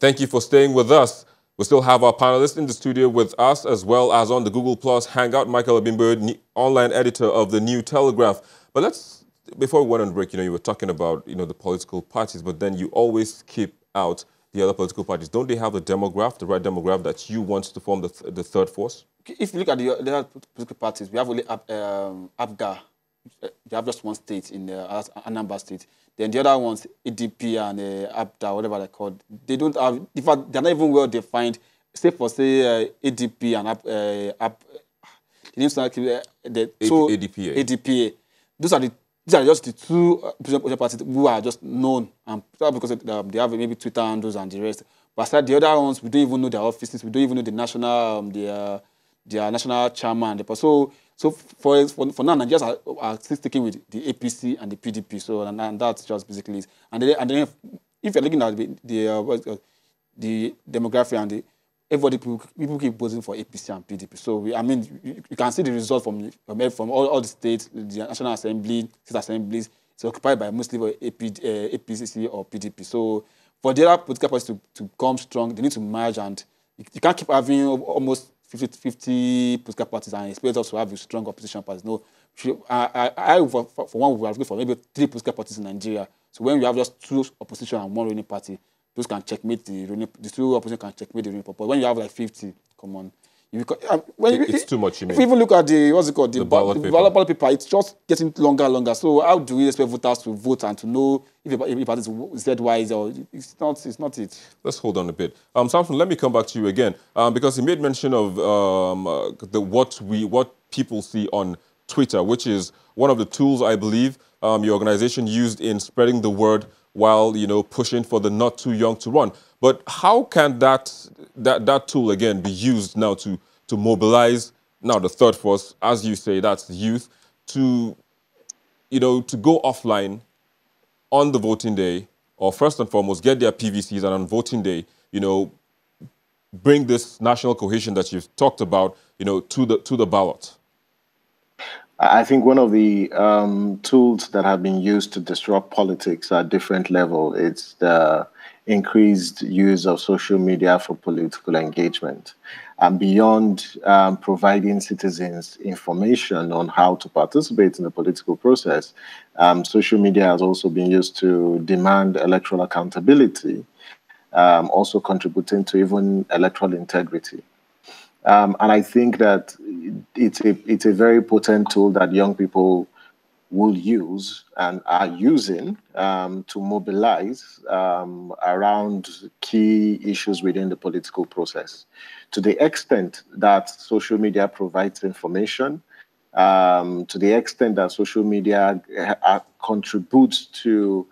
Thank you for staying with us. We still have our panelists in the studio with us, as well as on the Google Plus Hangout, Michael Abimbo, online editor of the New Telegraph. But before we went on break, you were talking about, the political parties, but then you always keep out the other political parties. Don't they have the right demographic that you want to form the third force? If you look at the other political parties, we have only APGA. They have just one state in Anambra State. Then the other ones, ADP and APDA, whatever they're called, they don't have, in fact, they're not even well defined, except for, say, ADP and the names like ADPA. ADPA. These are just the two political parties who are just known, and because they have maybe Twitter handles and the rest. But aside the other ones, we don't even know their offices. We don't even know the national, their national chairman. So for now, Nigerians are still sticking with the APC and the PDP. So and that's just basically it. And then if you're looking at the demography and people keep voting for APC and PDP. So you can see the result from all the states, the National Assembly, state assemblies. It's occupied by mostly APCC or PDP. So for the other political parties to come strong, they need to merge, and you can't keep having almost 50 political parties and expect us to have a strong opposition parties. No, for one, we are looking for maybe 3 political parties in Nigeria. So when you have just 2 opposition and 1 ruling party, those can checkmate the 2 opposition can checkmate the ruling party. But when you have like 50, come on. It's too much, you mean? If you even look at the ballot paper, it's just getting longer and longer. So how do we expect voters to vote and to know if a party is Z-wise or it's not it? Let's hold on a bit. Samson, let me come back to you again, because you made mention of what people see on Twitter, which is one of the tools I believe your organization used in spreading the word while pushing for the not too young to run. But how can that tool again be used now to mobilize now the third force, as you say, that's the youth, to go offline on the voting day, or first and foremost get their PVCs, and on voting day, bring this national cohesion that you've talked about, to the ballot? I think one of the tools that have been used to disrupt politics at different levels is the increased use of social media for political engagement. And beyond providing citizens information on how to participate in the political process, social media has also been used to demand electoral accountability, also contributing to even electoral integrity. And I think that it's a very potent tool that young people will use and are using to mobilize around key issues within the political process. To the extent that social media provides information, to the extent that social media contributes to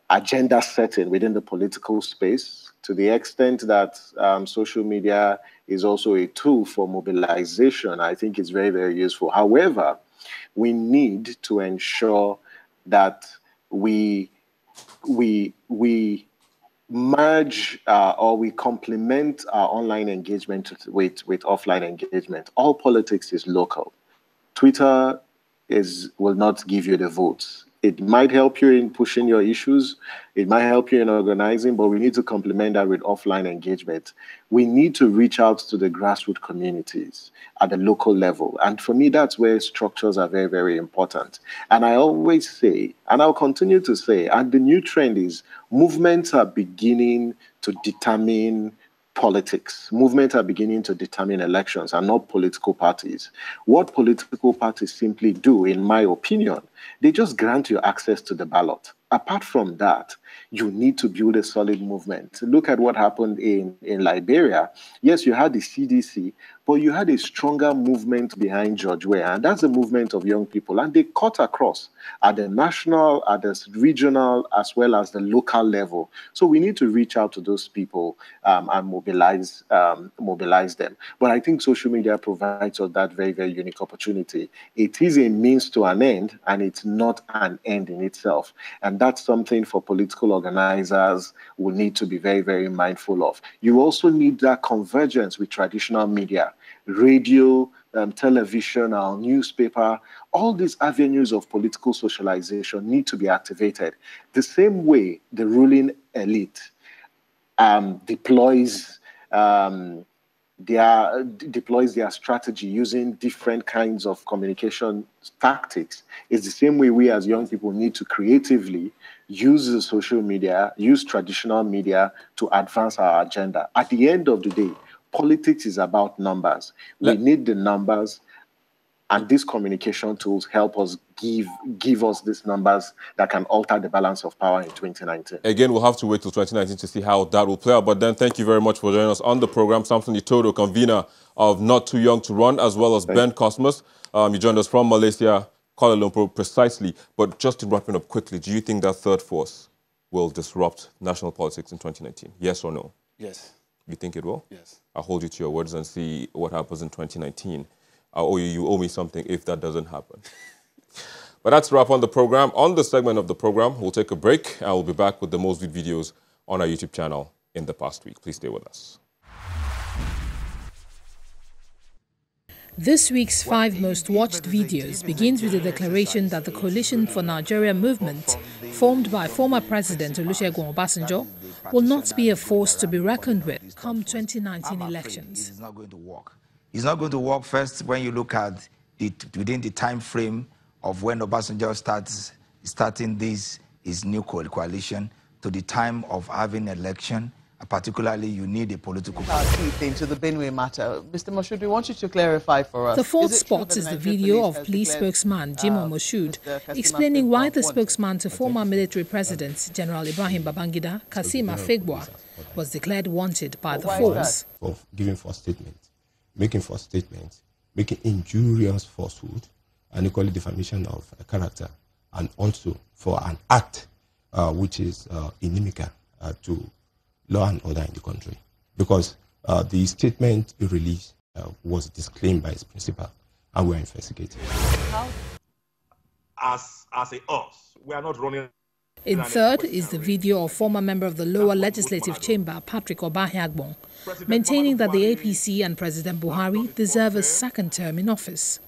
agenda setting within the political space, to the extent that social media is also a tool for mobilization, I think it's very, very useful. However, we need to ensure that we merge or we complement our online engagement with offline engagement. All politics is local. Twitter will not give you the votes. It might help you in pushing your issues. It might help you in organizing, but we need to complement that with offline engagement. We need to reach out to the grassroots communities at the local level. And for me, that's where structures are very, very important. And I always say, and I'll continue to say, and the new trend is movements are beginning to determine politics. Movements are beginning to determine elections and not political parties. What political parties simply do, in my opinion, they just grant you access to the ballot. Apart from that, you need to build a solid movement. Look at what happened in Liberia. Yes, you had the CDC, but you had a stronger movement behind George Weah, and that's the movement of young people. And they cut across at the national, at the regional, as well as the local level. So we need to reach out to those people and mobilize them. But I think social media provides us that very, very unique opportunity. It is a means to an end, and it's not an end in itself. And that's something for political organizers will need to be very, very mindful of. You also need that convergence with traditional media, radio, television, our newspaper. All these avenues of political socialization need to be activated. The same way the ruling elite deploys their strategy using different kinds of communication tactics. It's the same way we as young people need to creatively use the social media, use traditional media to advance our agenda. At the end of the day, politics is about numbers. We need the numbers, and these communication tools help us give us these numbers that can alter the balance of power in 2019. Again, we'll have to wait till 2019 to see how that will play out. But then thank you very much for joining us on the program. Samson Itodo, convener of Not Too Young to Run, as well as Ben Cosmos. You joined us from Malaysia, Kuala Lumpur, precisely. But just in wrapping up quickly, do you think that third force will disrupt national politics in 2019? Yes or no? Yes. You think it will? Yes. I'll hold you to your words and see what happens in 2019. You owe me something if that doesn't happen. But that's a wrap on the program. On this segment of the program, we'll take a break and we'll be back with the most viewed videos on our YouTube channel in the past week. Please stay with us. This week's 5 most watched videos begins with the declaration that the Coalition for Nigeria movement, formed by former President Olusegun Obasanjo, will not be a force to be reckoned with come 2019 elections. It's not going to work. It's not going to work first when you look at it within the time frame of when Obasanjo starting his new coalition to the time of having election. Particularly, you need a political party. To the Benue matter. Mr. Moshood, we want you to clarify for us. The fourth spot is the video of police spokesman Jimoh Moshood explaining why the spokesman to former military president General Ibrahim Babangida, Kassim Afegbua, was declared wanted by the force. Of giving false statements, making false statements, making injurious falsehood, and equally defamation of character, and also for an act which is inimical to law and order in the country, because the statement he released was disclaimed by his principal, and we are investigating. As a us, we are not running. In third is the video of former member of the lower legislative chamber, Patrick Obahiagbon, maintaining that the APC and President Buhari deserve a second term in office.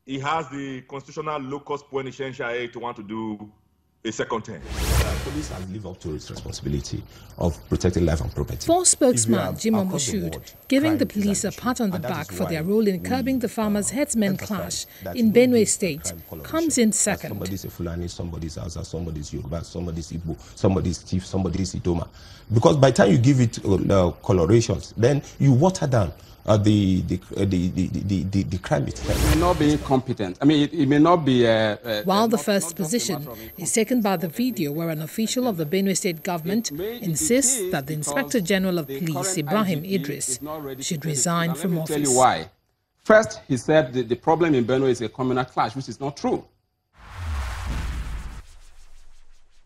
He has the constitutional locus poenitentiae to want to do a second term. Police has lived up to its responsibility of protecting life and property. Force spokesman Jimoh Moshood giving the police a pat on the back for their role in curbing the farmers' headsmen clash in Benue State comes in second. Somebody's a Fulani, somebody's Hausa, somebody's Yoruba, somebody's Igbo, somebody's Chief, somebody's Idoma. Because by the time you give it colorations, then you water down the crime itself. It may not be incompetent. I mean, it may not be... While the first position is taken by the video where an official of the Benue State government insists that the Inspector General of Police, Ibrahim Idris, should resign from office. Let me tell you why. First, he said the problem in Benue is a communal clash, which is not true.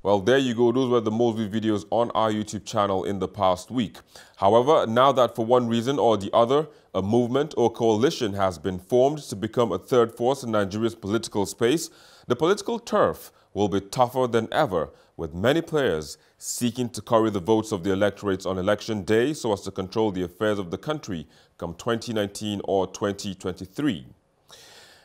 Well, there you go. Those were the most viewed videos on our YouTube channel in the past week. However, now that for one reason or the other, a movement or coalition has been formed to become a third force in Nigeria's political space, the political turf will be tougher than ever, with many players seeking to curry the votes of the electorates on election day so as to control the affairs of the country come 2019 or 2023.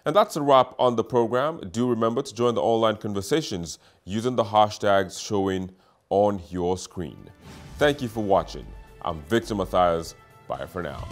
And that's a wrap on the program. Do remember to join the online conversations using the hashtags showing on your screen. Thank you for watching. I'm Victor Matthias. Bye for now.